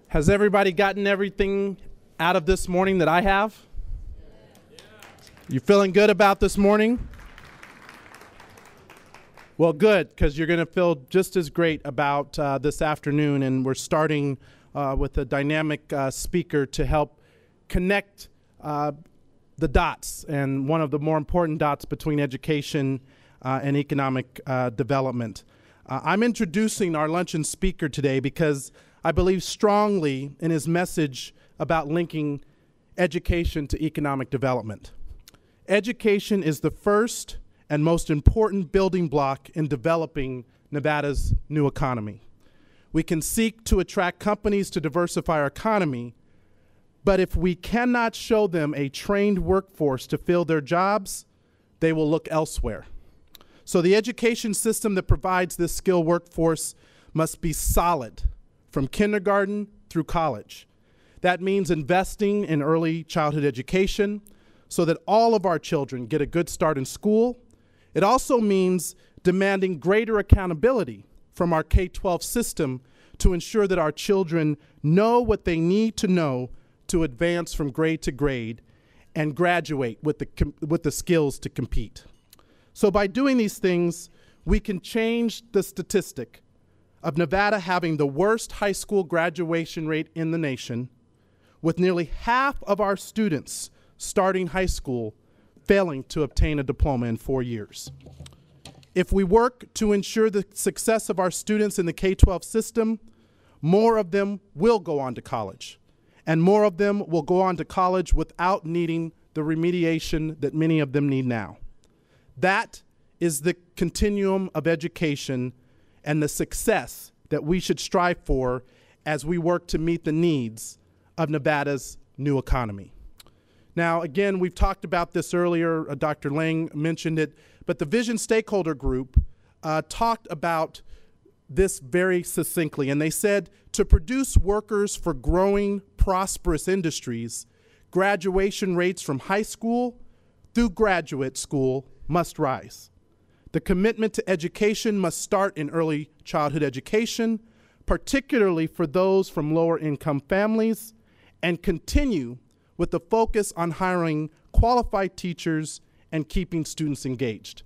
Has everybody gotten everything out of this morning that I have? You feeling good about this morning? Well, good, because you're going to feel just as great about this afternoon, and we're starting with a dynamic speaker to help connect the dots, and one of the more important dots between education and economic development. I'm introducing our luncheon speaker today because I believe strongly in his message about linking education to economic development. Education is the first and most important building block in developing Nevada's new economy. We can seek to attract companies to diversify our economy, but if we cannot show them a trained workforce to fill their jobs, they will look elsewhere. So the education system that provides this skilled workforce must be solid from kindergarten through college. That means investing in early childhood education so that all of our children get a good start in school. It also means demanding greater accountability from our K-12 system to ensure that our children know what they need to know to advance from grade to grade and graduate with the skills to compete. So by doing these things, we can change the statistic of Nevada having the worst high school graduation rate in the nation, with nearly half of our students starting high school failing to obtain a diploma in 4 years. If we work to ensure the success of our students in the K-12 system, more of them will go on to college, and more of them will go on to college without needing the remediation that many of them need now. That is the continuum of education and the success that we should strive for as we work to meet the needs of Nevada's new economy. Now, again, we've talked about this earlier. Dr. Lang mentioned it, but the Vision Stakeholder Group talked about this very succinctly, and they said to produce workers for growing, prosperous industries, graduation rates from high school through graduate school must rise. The commitment to education must start in early childhood education, particularly for those from lower income families, and continue with the focus on hiring qualified teachers and keeping students engaged.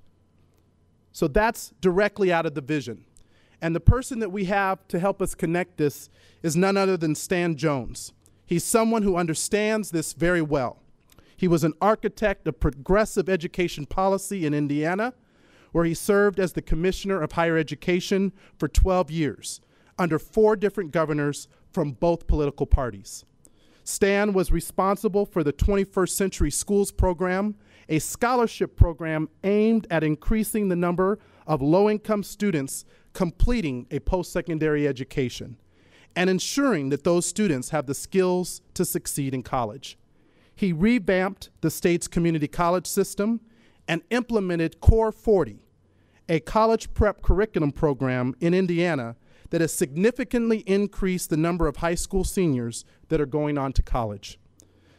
So that's directly out of the vision. And the person that we have to help us connect this is none other than Stan Jones. He's someone who understands this very well. He was an architect of progressive education policy in Indiana, where he served as the Commissioner of Higher Education for 12 years, under 4 different governors from both political parties. Stan was responsible for the 21st Century Schools program, a scholarship program aimed at increasing the number of low-income students completing a post-secondary education and ensuring that those students have the skills to succeed in college. He revamped the state's community college system and implemented Core 40, a college prep curriculum program in Indiana that has significantly increased the number of high school seniors that are going on to college.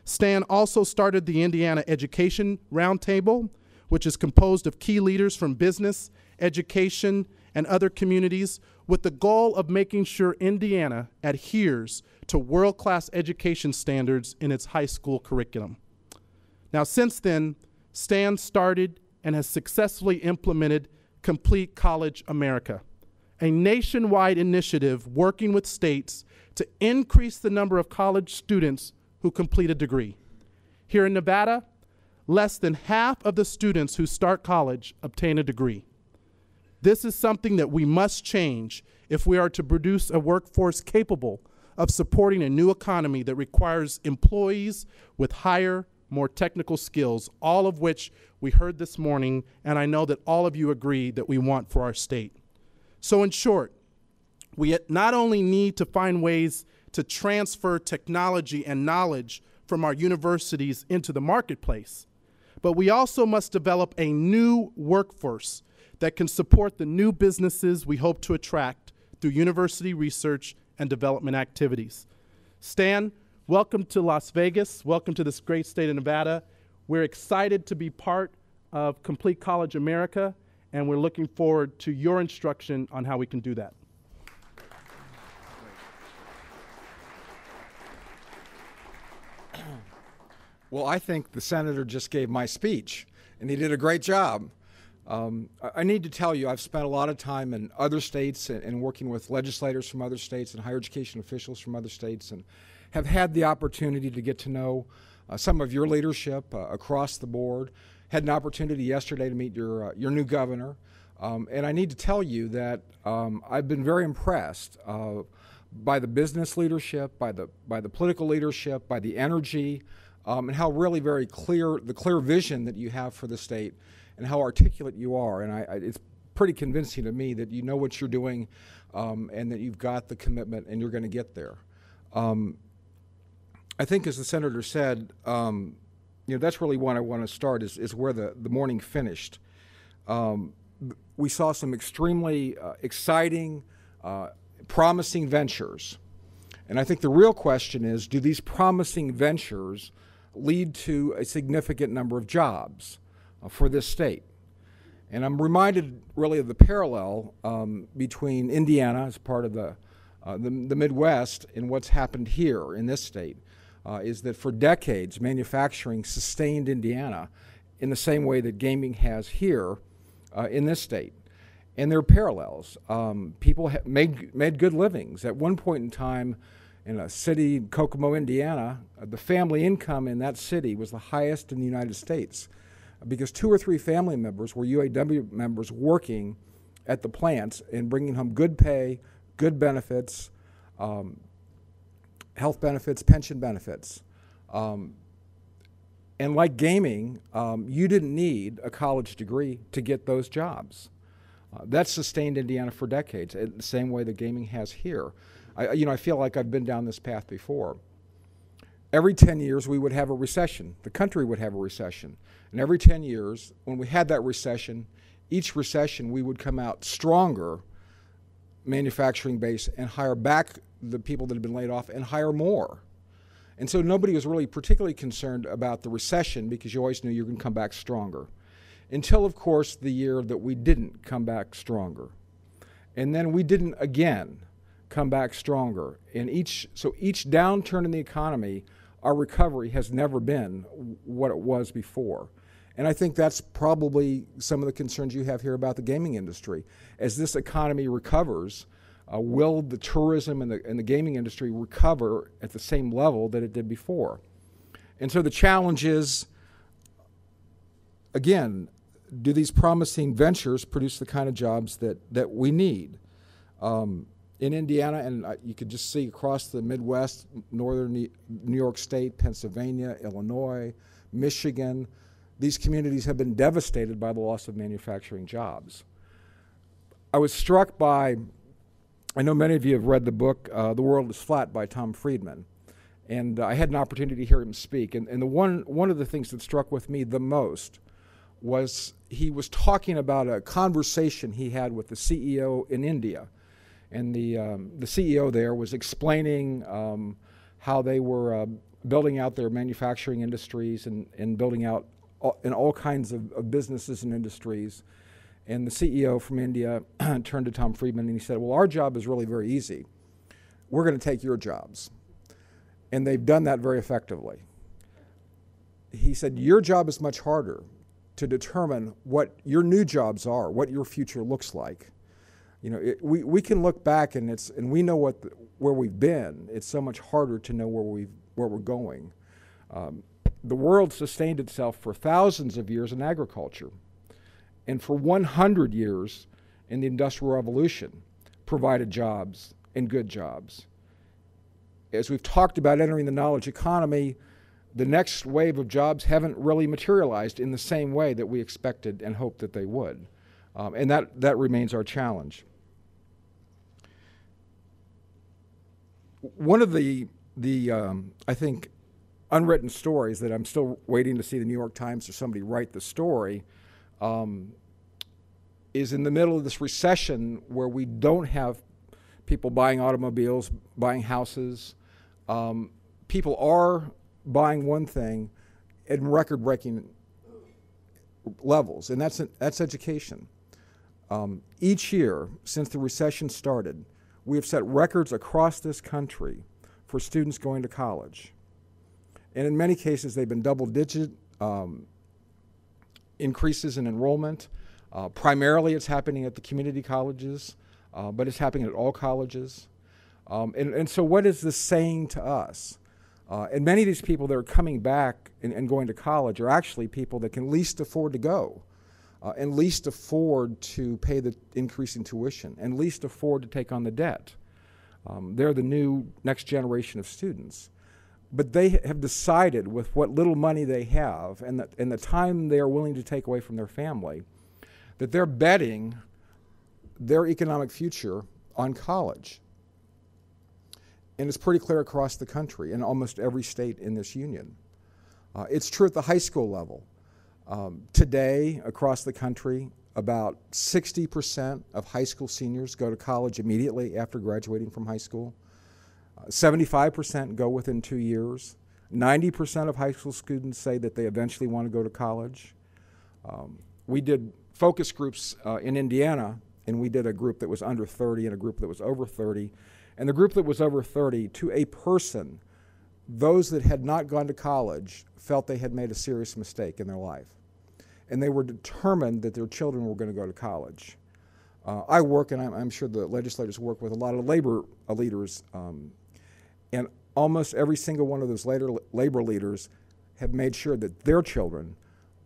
Stan also started the Indiana Education Roundtable, which is composed of key leaders from business, education, and other communities, with the goal of making sure Indiana adheres to world-class education standards in its high school curriculum. Now, since then, Stan started and has successfully implemented Complete College America, a nationwide initiative working with states to increase the number of college students who complete a degree. Here in Nevada, less than half of the students who start college obtain a degree. This is something that we must change if we are to produce a workforce capable of supporting a new economy that requires employees with higher, more technical skills, all of which we heard this morning, and I know that all of you agree that we want for our state. So in short, we not only need to find ways to transfer technology and knowledge from our universities into the marketplace, but we also must develop a new workforce that can support the new businesses we hope to attract through university research and development activities. Stan, welcome to Las Vegas. Welcome to this great state of Nevada. We're excited to be part of Complete College America, and we're looking forward to your instruction on how we can do that. Well, I think the senator just gave my speech, and he did a great job. I need to tell you, I've spent a lot of time in other states and working with legislators from other states and higher education officials from other states, and have had the opportunity to get to know some of your leadership across the board. Had an opportunity yesterday to meet your new governor, and I need to tell you that I've been very impressed by the business leadership, by the political leadership, by the energy, and how really very clear vision that you have for the state, and how articulate you are. And it's pretty convincing to me that you know what you're doing, and that you've got the commitment and you're going to get there. I think, as the senator said, that's really what I want to start, is where the morning finished. We saw some extremely exciting, promising ventures. And I think the real question is, do these promising ventures lead to a significant number of jobs for this state? And I'm reminded really of the parallel between Indiana as part of the Midwest and what's happened here in this state, is that for decades manufacturing sustained Indiana in the same way that gaming has here in this state. And there are parallels. People made good livings. At one point in time, in a city, Kokomo, Indiana, the family income in that city was the highest in the United States, because 2 or 3 family members were UAW members working at the plants and bringing home good pay, good benefits, health benefits, pension benefits. And like gaming, you didn't need a college degree to get those jobs. That's sustained Indiana for decades, the same way that gaming has here. I feel like I've been down this path before. Every 10 years we would have a recession. The country would have a recession. And every 10 years, when we had that recession, each recession we would come out stronger, manufacturing base, and hire back the people that had been laid off and hire more. And so nobody was really particularly concerned about the recession, because you always knew you were going to come back stronger. Until, of course, the year that we didn't come back stronger. And then we didn't again come back stronger. And each downturn in the economy, our recovery has never been what it was before. And I think that's probably some of the concerns you have here about the gaming industry. As this economy recovers, will the tourism and the gaming industry recover at the same level that it did before? And so the challenge is, again, do these promising ventures produce the kind of jobs that we need? In Indiana, and you could just see across the Midwest, northern New York State, Pennsylvania, Illinois, Michigan, these communities have been devastated by the loss of manufacturing jobs. I was struck by, I know many of you have read the book, The World is Flat by Tom Friedman, and I had an opportunity to hear him speak. And one of the things that struck with me the most was he was talking about a conversation he had with the CEO in India. And the CEO there was explaining how they were building out their manufacturing industries and building out in all kinds of businesses and industries. And the CEO from India turned to Tom Friedman and he said, well, our job is really very easy. We're going to take your jobs. And they've done that very effectively. He said, your job is much harder, to determine what your new jobs are, what your future looks like. You know, we can look back and we know where we've been. It's so much harder to know where we're going. The world sustained itself for thousands of years in agriculture, and for 100 years in the Industrial Revolution provided jobs, and good jobs. As we've talked about entering the knowledge economy, the next wave of jobs haven't really materialized in the same way that we expected and hoped that they would. And that remains our challenge. One of the I think, unwritten stories that I'm still waiting to see the New York Times or somebody write the story is in the middle of this recession where we don't have people buying automobiles, buying houses. People are buying one thing at record-breaking levels, and that's education. Each year since the recession started, we have set records across this country for students going to college. And in many cases, they've been double-digit increases in enrollment. Primarily, it's happening at the community colleges, but it's happening at all colleges. And so what is this saying to us? And many of these people that are coming back and going to college are actually people that can least afford to go, and least afford to pay the increasing tuition, and least afford to take on the debt. They're the new next generation of students. But they have decided with what little money they have and the time they are willing to take away from their family, that they're betting their economic future on college. And it's pretty clear across the country in almost every state in this union. It's true at the high school level. Today, across the country, about 60% of high school seniors go to college immediately after graduating from high school. 75% go within 2 years. 90% of high school students say that they eventually want to go to college. We did focus groups in Indiana, and we did a group that was under 30 and a group that was over 30. And the group that was over 30, to a person, those that had not gone to college felt they had made a serious mistake in their life. And they were determined that their children were going to go to college. I work, and I'm sure the legislators work with a lot of labor leaders, and almost every single one of those labor leaders have made sure that their children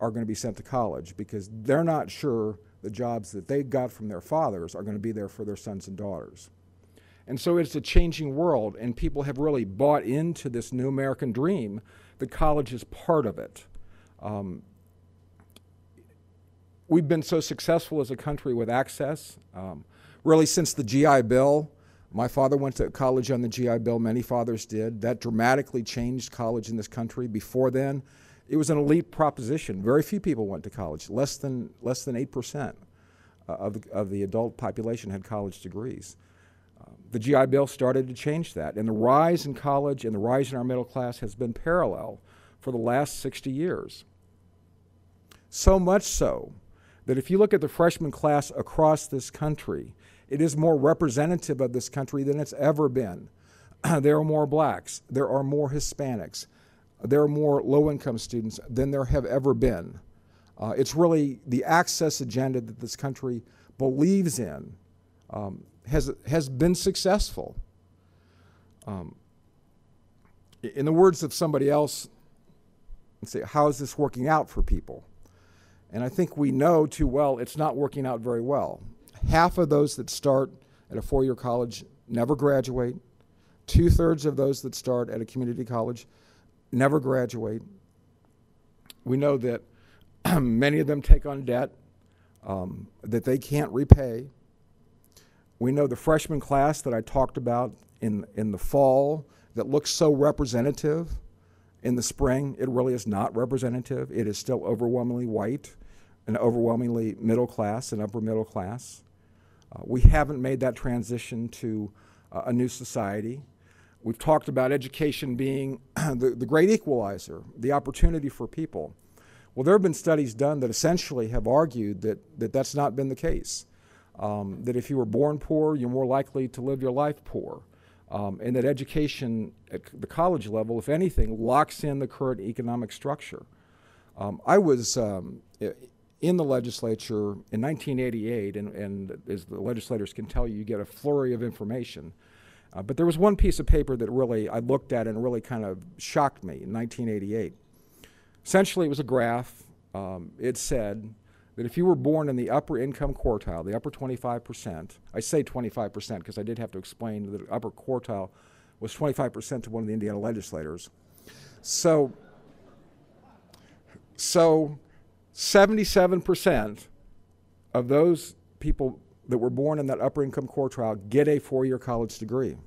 are going to be sent to college because they're not sure the jobs that they got from their fathers are going to be there for their sons and daughters. And so it's a changing world, and people have really bought into this new American dream that college is part of it. We've been so successful as a country with access. Really since the GI Bill, my father went to college on the GI Bill, many fathers did. That dramatically changed college in this country. Before then, it was an elite proposition. Very few people went to college. Less than 8% of the adult population had college degrees. The GI Bill started to change that, and the rise in college and the rise in our middle class has been parallel for the last 60 years. So much so that if you look at the freshman class across this country, it is more representative of this country than it's ever been. There are more blacks, there are more Hispanics, there are more low-income students than there have ever been. It's really the access agenda that this country believes in has been successful. In the words of somebody else, let's say, how is this working out for people? And I think we know too well it's not working out very well. Half of those that start at a four-year college never graduate. 2/3 of those that start at a community college never graduate. We know that many of them take on debt that they can't repay. We know the freshman class that I talked about in the fall that looks so representative. In the spring, it really is not representative. It is still overwhelmingly white and overwhelmingly middle class and upper middle class. We haven't made that transition to a new society. We've talked about education being the great equalizer, the opportunity for people. Well, there have been studies done that essentially have argued that that's not been the case. That if you were born poor, you're more likely to live your life poor. And that education at the college level, if anything, locks in the current economic structure. I was in the legislature in 1988, and as the legislators can tell you, you get a flurry of information. But there was one piece of paper that really I looked at and really kind of shocked me in 1988. Essentially, it was a graph. It said that if you were born in the upper income quartile, the upper 25%, I say 25% because I did have to explain that the upper quartile was 25% to one of the Indiana legislators. So 77% of those people that were born in that upper income quartile get a four-year college degree.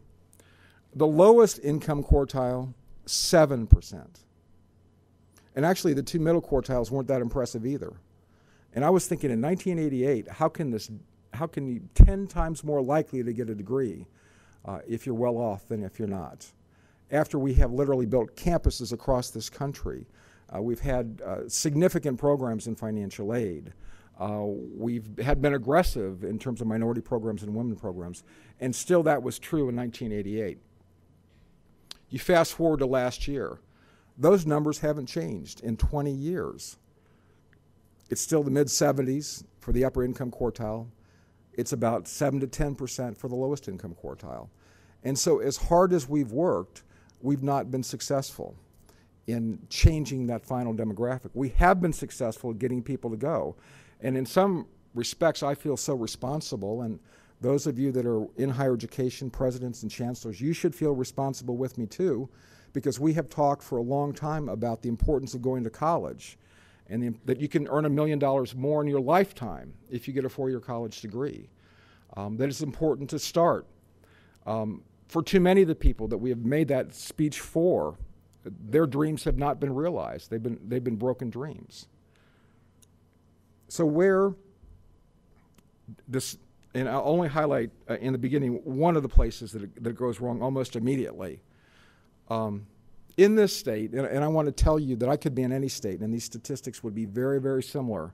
The lowest income quartile, 7%. And actually the two middle quartiles weren't that impressive either. And I was thinking in 1988, how can you 10 times more likely to get a degree if you're well off than if you're not? After we have literally built campuses across this country, we've had significant programs in financial aid. We've been aggressive in terms of minority programs and women programs, and still that was true in 1988. You fast forward to last year. those numbers haven't changed in 20 years. It's still the mid-70s for the upper income quartile. It's about 7 to 10% for the lowest income quartile. And so as hard as we've worked, we've not been successful in changing that final demographic. We have been successful at getting people to go. And in some respects, I feel so responsible, and those of you that are in higher education, presidents and chancellors, you should feel responsible with me too, because we have talked for a long time about the importance of going to college, and that you can earn $1 million more in your lifetime if you get a 4-year college degree. That it's important to start. For too many of the people that we have made that speech for, their dreams have not been realized. They've been broken dreams. So where this, and I'll only highlight in the beginning one of the places that goes wrong almost immediately. In this state, and I want to tell you that I could be in any state, and these statistics would be very, very similar.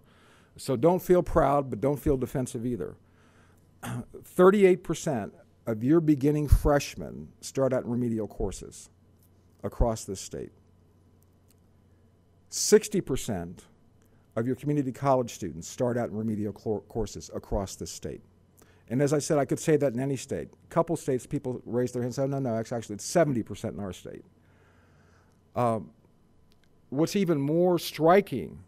So don't feel proud, but don't feel defensive either. 38% of your beginning freshmen start out in remedial courses across this state. 60% of your community college students start out in remedial courses across this state. And as I said, I could say that in any state. A couple states, people raise their hands and say, no, actually it's 70% in our state. What's even more striking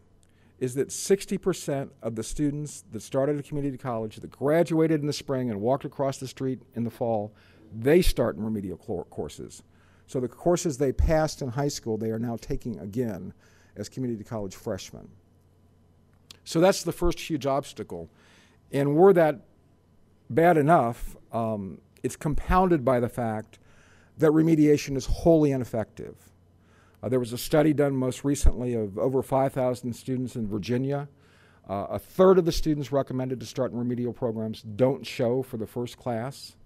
is that 60% of the students that started at a community college, that graduated in the spring and walked across the street in the fall, they start in remedial courses. So the courses they passed in high school, they are now taking again as community college freshmen. So that's the first huge obstacle. And were that bad enough, it's compounded by the fact that remediation is wholly ineffective. There was a study done most recently of over 5,000 students in Virginia. A third of the students recommended to start in remedial programs don't show for the first class.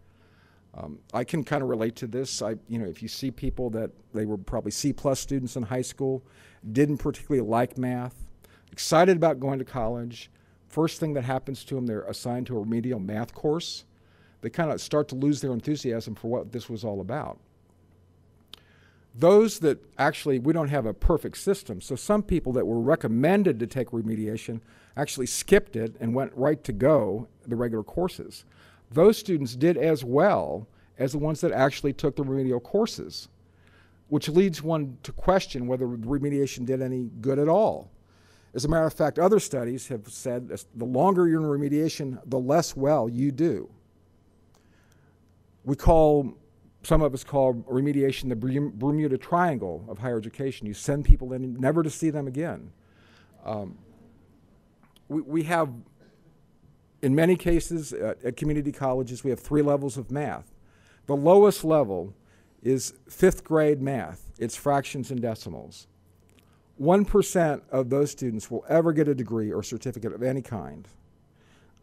I can kind of relate to this. If you see people that they were probably C+ students in high school, didn't particularly like math, excited about going to college, first thing that happens to them, they're assigned to a remedial math course. They kind of start to lose their enthusiasm for what this was all about. Those that actually, we don't have a perfect system, so some people that were recommended to take remediation actually skipped it and went right to go the regular courses. Those students did as well as the ones that actually took the remedial courses, which leads one to question whether remediation did any good at all. As a matter of fact, other studies have said the longer you're in remediation, the less well you do. Some of us call remediation the Bermuda Triangle of higher education. You send people in never to see them again. We have, in many cases at community colleges, we have 3 levels of math. The lowest level is 5th grade math. It's fractions and decimals. 1% of those students will ever get a degree or certificate of any kind.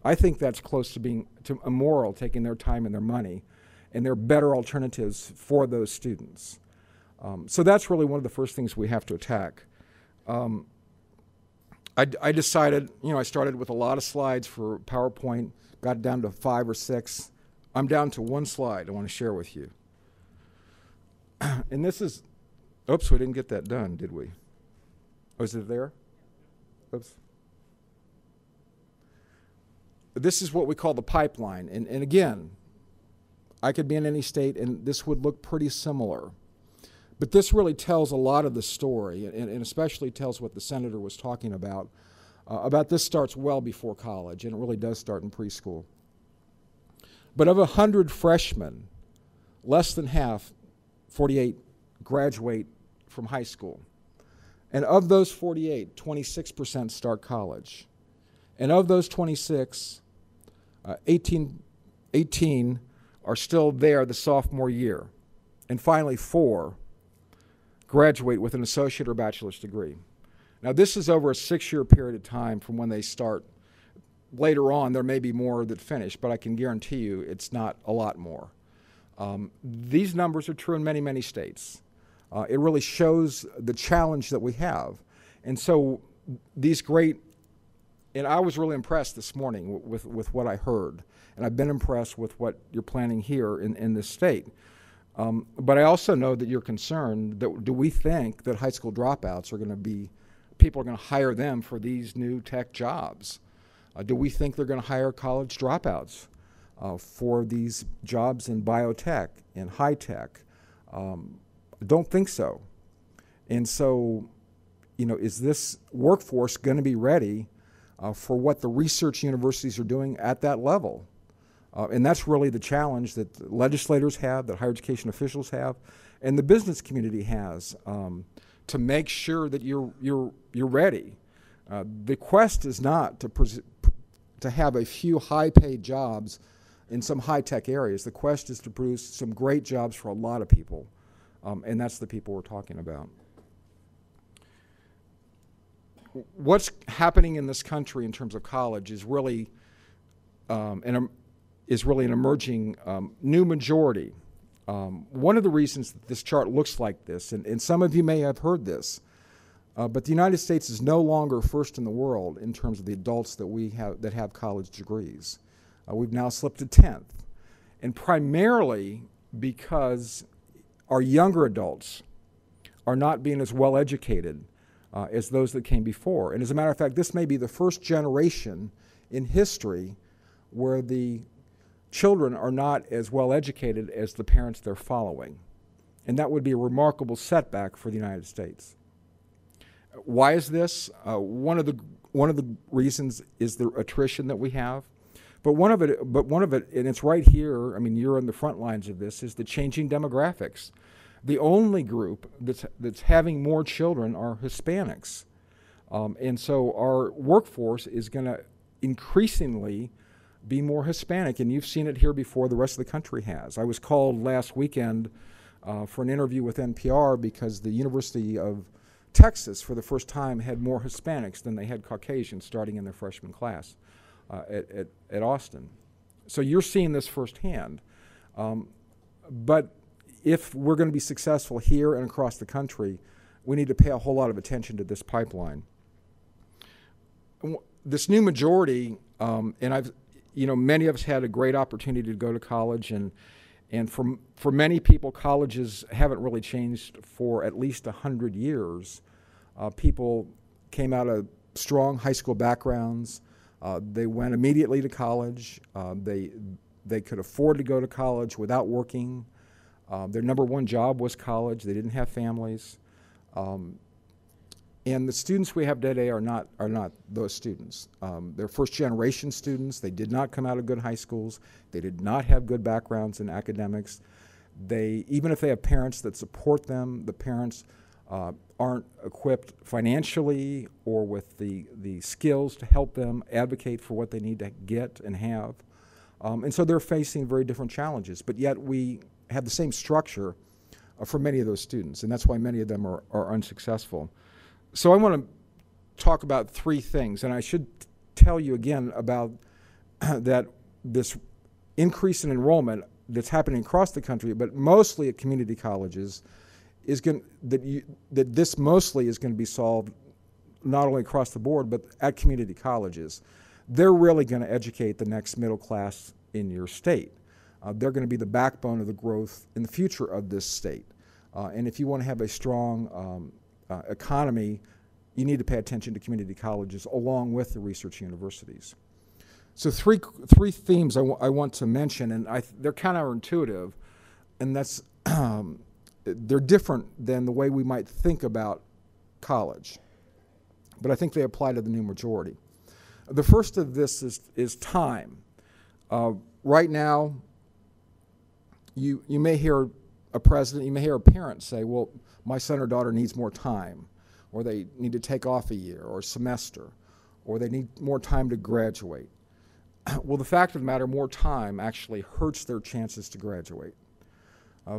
I think that's close to being immoral, taking their time and their money, and there are better alternatives for those students. So that's really one of the first things we have to attack. I decided, I started with a lot of slides for PowerPoint, got it down to 5 or 6. I'm down to 1 slide I want to share with you. And this is, oops, we didn't get that done, did we? Oh, is it there? Oops. This is what we call the pipeline. And again, I could be in any state and this would look pretty similar. But this really tells a lot of the story, and especially tells what the senator was talking about this starts well before college, and it really does start in preschool. But of 100 freshmen, less than half, 48, graduate from high school. And of those 48, 26% start college. And of those 26, 18 are still there the sophomore year. And finally, 4 graduate with an associate or bachelor's degree. Now, this is over a 6-year period of time from when they start. Later on, there may be more that finish, but I can guarantee you it's not a lot more. These numbers are true in many, many states. It really shows the challenge that we have. And so these great, and I was really impressed this morning with what I heard. And I've been impressed with what you're planning here in this state. But I also know that you're concerned that do we think that high school dropouts are going to be, people are going to hire them for these new tech jobs? Do we think they're going to hire college dropouts for these jobs in biotech, in high tech? I don't think so. And so, is this workforce going to be ready for what the research universities are doing at that level? And that's really the challenge that legislators have, that higher education officials have, and the business community has, to make sure that you're ready. The quest is not to have a few high-paid jobs in some high-tech areas. The quest is to produce some great jobs for a lot of people, and that's the people we're talking about. What's happening in this country in terms of college is really an emerging new majority. One of the reasons that this chart looks like this, and some of you may have heard this, but the United States is no longer first in the world in terms of the adults that have college degrees. We've now slipped to 10th, and primarily because our younger adults are not being as well educated as those that came before. And as a matter of fact, this may be the first generation in history where the children are not as well educated as the parents they're following. And that would be a remarkable setback for the United States. Why is this? One of the reasons is the attrition that we have. But one of it, and it's right here, I mean, you're on the front lines of this, is the changing demographics. The only group that's having more children are Hispanics. And so our workforce is going to increasingly be more Hispanic, and you've seen it here before the rest of the country has. I was called last weekend for an interview with NPR because the University of Texas, for the first time, had more Hispanics than they had Caucasians starting in their freshman class at Austin. So you're seeing this firsthand. But if we're going to be successful here and across the country, we need to pay a whole lot of attention to this pipeline. This new majority, and many of us had a great opportunity to go to college, and for many people, colleges haven't really changed for at least 100 years. People came out of strong high school backgrounds. They went immediately to college. They could afford to go to college without working. Their number one job was college. They didn't have families. And the students we have today are not those students. They're first-generation students. They did not come out of good high schools. They did not have good backgrounds in academics. Even if they have parents that support them, the parents aren't equipped financially or with the skills to help them advocate for what they need to get and have. And so they're facing very different challenges. But yet we have the same structure for many of those students, and that's why many of them are unsuccessful. So I want to talk about three things, and I should tell you again about that this increase in enrollment that's happening across the country, but mostly at community colleges, this mostly is going to be solved not only across the board, but at community colleges. They're really going to educate the next middle class in your state. They're going to be the backbone of the growth in the future of this state. And if you want to have a strong economy, you need to pay attention to community colleges along with the research universities. So three themes I want to mention, and they're counterintuitive, and that's they're different than the way we might think about college, but I think they apply to the new majority. The first of this is time. Right now, you may hear a president, you may hear a parent say, well, my son or daughter needs more time, or they need to take off a year or a semester, or they need more time to graduate. Well, the fact of the matter, more time actually hurts their chances to graduate.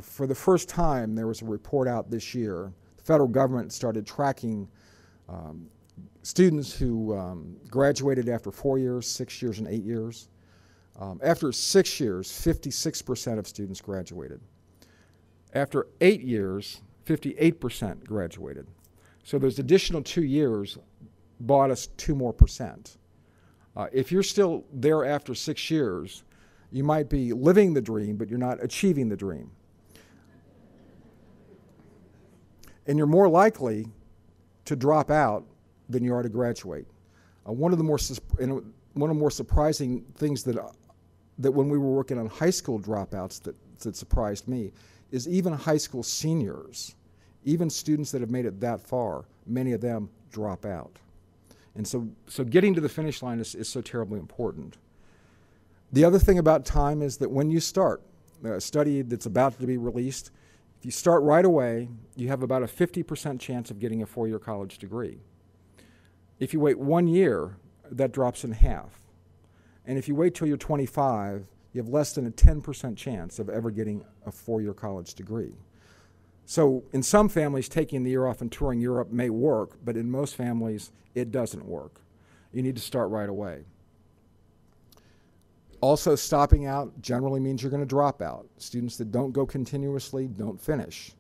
For the first time, there was a report out this year. The federal government started tracking students who graduated after 4 years, 6 years, and 8 years. After 6 years, 56% of students graduated. After 8 years, 58% graduated. So those additional 2 years bought us 2 more percent. If you're still there after 6 years, you might be living the dream, but you're not achieving the dream. And you're more likely to drop out than you are to graduate. One of the more surprising things that when we were working on high school dropouts that surprised me is even high school seniors, even students that have made it that far, many of them drop out. And so getting to the finish line is so terribly important. The other thing about time is that when you start a study that's about to be released, if you start right away, you have about a 50% chance of getting a 4-year college degree. If you wait 1 year, that drops in half. And if you wait till you're 25, you have less than a 10% chance of ever getting a 4-year college degree. So in some families, taking the year off and touring Europe may work, but in most families, it doesn't work. You need to start right away. Also, stopping out generally means you're going to drop out. Students that don't go continuously don't finish.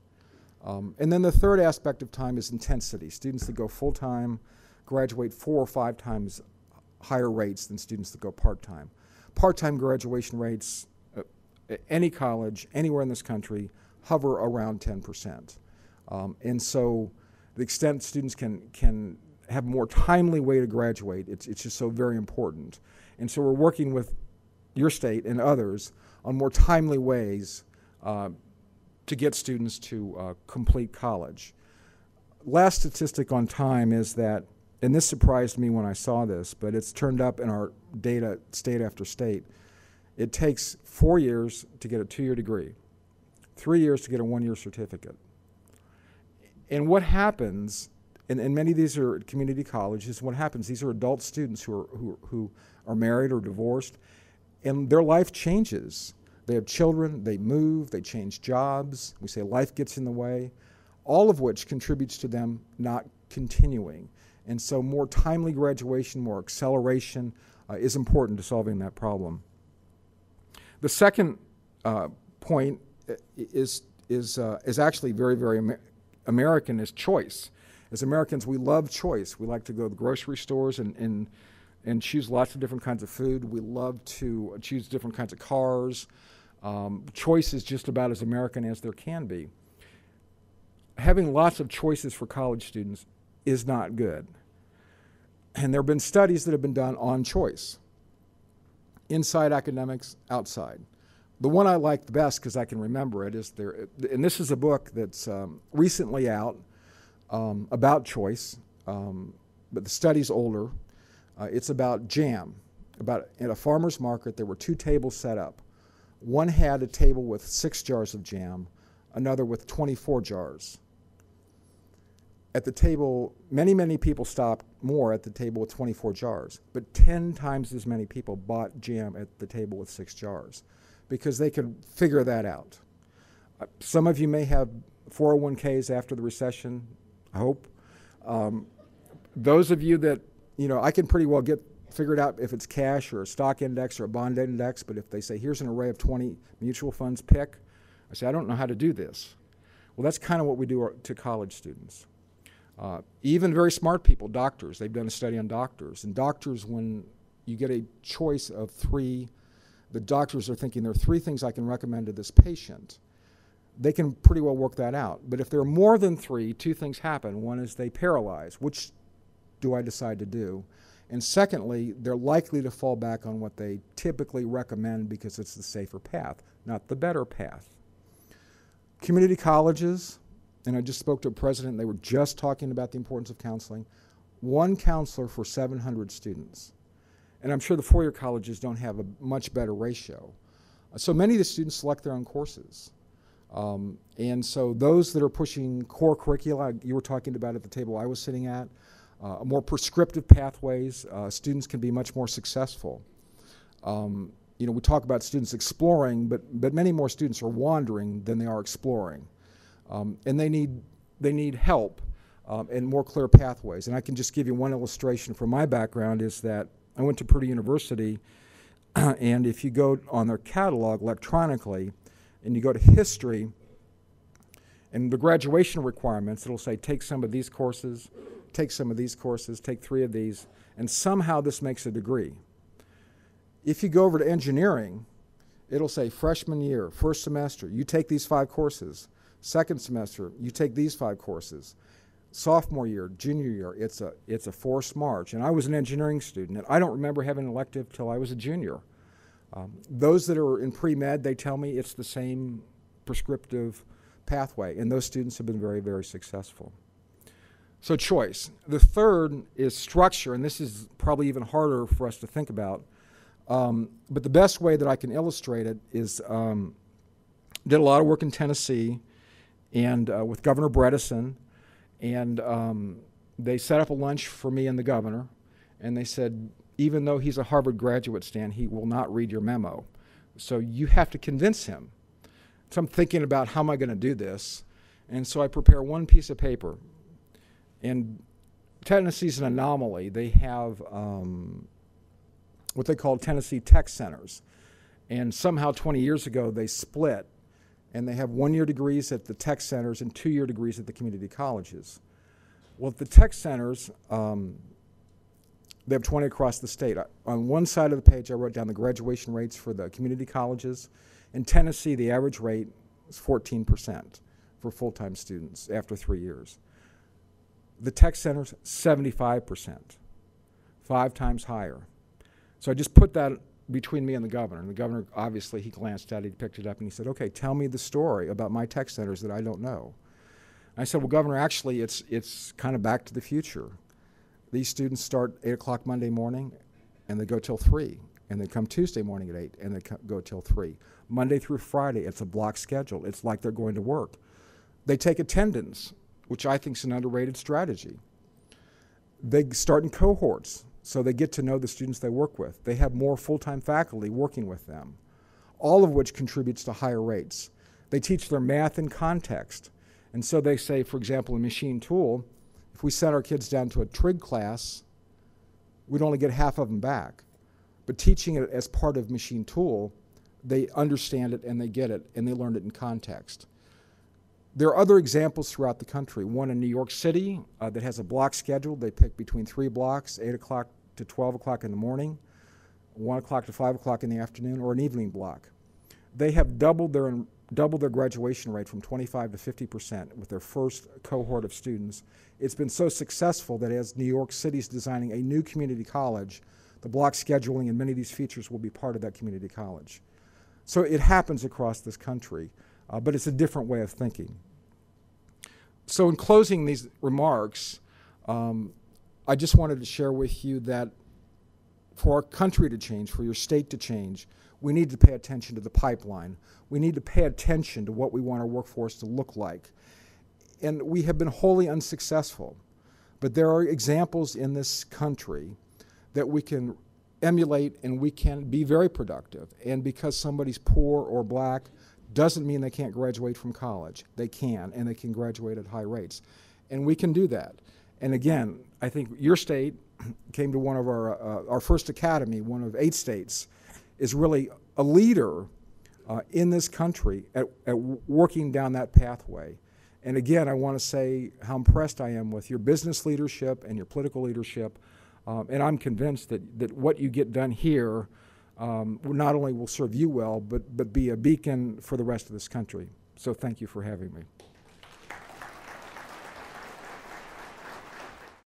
And then the third aspect of time is intensity. Students that go full-time graduate 4 or 5 times higher rates than students that go part-time. Part-time graduation rates at any college, anywhere in this country, hover around 10%. And so the extent students can have a more timely way to graduate, it's just so very important. And so we're working with your state and others on more timely ways to get students to complete college. Last statistic on time is that, and this surprised me when I saw this, but it's turned up in our data state after state. It takes 4 years to get a 2-year degree, 3 years to get a 1-year certificate. And what happens, and many of these are community colleges, what happens, these are adult students who are married or divorced, and their life changes. They have children, they move, they change jobs, we say life gets in the way, all of which contributes to them not continuing. And so more timely graduation, more acceleration is important to solving that problem. The second point is actually very, very American, is choice. As Americans, we love choice. We like to go to the grocery stores and choose lots of different kinds of food. We love to choose different kinds of cars. Choice is just about as American as there can be. Having lots of choices for college students is not good. And there have been studies that have been done on choice, inside academics, outside. The one I like the best, because I can remember it, is there, and this is a book that's recently out about choice, but the study's older. It's about jam. At a farmer's market, there were 2 tables set up. One had a table with 6 jars of jam, another with 24 jars. At the table, many people stopped more at the table with 24 jars, but 10 times as many people bought jam at the table with 6 jars because they could figure that out. Some of you may have 401ks after the recession, I hope. Those of you that, I can pretty well get figured out if it's cash or a stock index or a bond index, but if they say, here's an array of 20 mutual funds, pick, I say, I don't know how to do this. Well, that's kind of what we do to college students. Even very smart people, doctors, they've done a study on doctors. And doctors, when you get a choice of 3, the doctors are thinking there are 3 things I can recommend to this patient. They can pretty well work that out. But if there are more than 3, 2 things happen. One is they paralyze. Which do I decide to do? And secondly, they're likely to fall back on what they typically recommend because it's the safer path, not the better path. Community colleges, and I just spoke to a president, they were just talking about the importance of counseling. 1 counselor for 700 students. And I'm sure the 4-year colleges don't have a much better ratio. So many of the students select their own courses. And so those that are pushing core curricula, you were talking about at the table I was sitting at, more prescriptive pathways, students can be much more successful. We talk about students exploring, but many more students are wandering than they are exploring. And they need help and more clear pathways. And I can just give you one illustration from my background is that I went to Purdue University, and if you go on their catalog electronically, and you go to history, and the graduation requirements, it'll say take some of these courses, take some of these courses, take 3 of these, and somehow this makes a degree. If you go over to engineering, it'll say freshman year, first semester, you take these 5 courses. Second semester, you take these 5 courses. Sophomore year, junior year, it's a forced march. And I was an engineering student, and I don't remember having an elective till I was a junior. Those that are in pre-med, they tell me it's the same prescriptive pathway, and those students have been very, very successful. So choice. The third is structure, and this is probably even harder for us to think about. But the best way that I can illustrate it is did a lot of work in Tennessee and with Governor Bredesen, and they set up a lunch for me and the governor, and they said, even though he's a Harvard graduate, Stan, he will not read your memo. So you have to convince him. So I'm thinking about how am I going to do this, and so I prepare one piece of paper. And Tennessee's an anomaly. They have what they call Tennessee Tech Centers. And somehow 20 years ago they split, and they have 1-year degrees at the tech centers and 2-year degrees at the community colleges. Well, at the tech centers, they have 20 across the state. On one side of the page I wrote down the graduation rates for the community colleges. In Tennessee, the average rate is 14% for full-time students after 3 years. The tech centers, 75%, 5 times higher. So I just put that between me and the governor. And the governor, obviously, he glanced at it, he picked it up, and he said, okay, tell me the story about my tech centers that I don't know. And I said, well, Governor, actually, it's kind of back to the future. These students start 8 o'clock Monday morning, and they go till 3. And they come Tuesday morning at 8, and they go till 3. Monday through Friday, it's a block schedule. It's like they're going to work. They take attendance, which I think is an underrated strategy. They start in cohorts, so they get to know the students they work with. They have more full-time faculty working with them, all of which contributes to higher rates. They teach their math in context. And so they say, for example, in machine tool, if we sent our kids down to a trig class, we'd only get half of them back. But teaching it as part of machine tool, they understand it and they get it and they learn it in context. There are other examples throughout the country. One in New York City that has a block schedule. They pick between 3 blocks, 8 o'clock to 12 o'clock in the morning, 1 o'clock to 5 o'clock in the afternoon, or an evening block. They have doubled their graduation rate from 25 to 50% with their first cohort of students. It's been so successful that as New York City's designing a new community college, the block scheduling and many of these features will be part of that community college. So it happens across this country, but it's a different way of thinking. So in closing these remarks, I just wanted to share with you that for our country to change, for your state to change, we need to pay attention to the pipeline. We need to pay attention to what we want our workforce to look like. And we have been wholly unsuccessful. But there are examples in this country that we can emulate and we can be very productive. And because somebody's poor or black doesn't mean they can't graduate from college. They can, and they can graduate at high rates. And we can do that. And again, I think your state came to one of our first academy, one of 8 states, is really a leader in this country at working down that pathway. And again, I want to say how impressed I am with your business leadership and your political leadership. And I'm convinced that what you get done here not only will serve you well, but be a beacon for the rest of this country. So thank you for having me.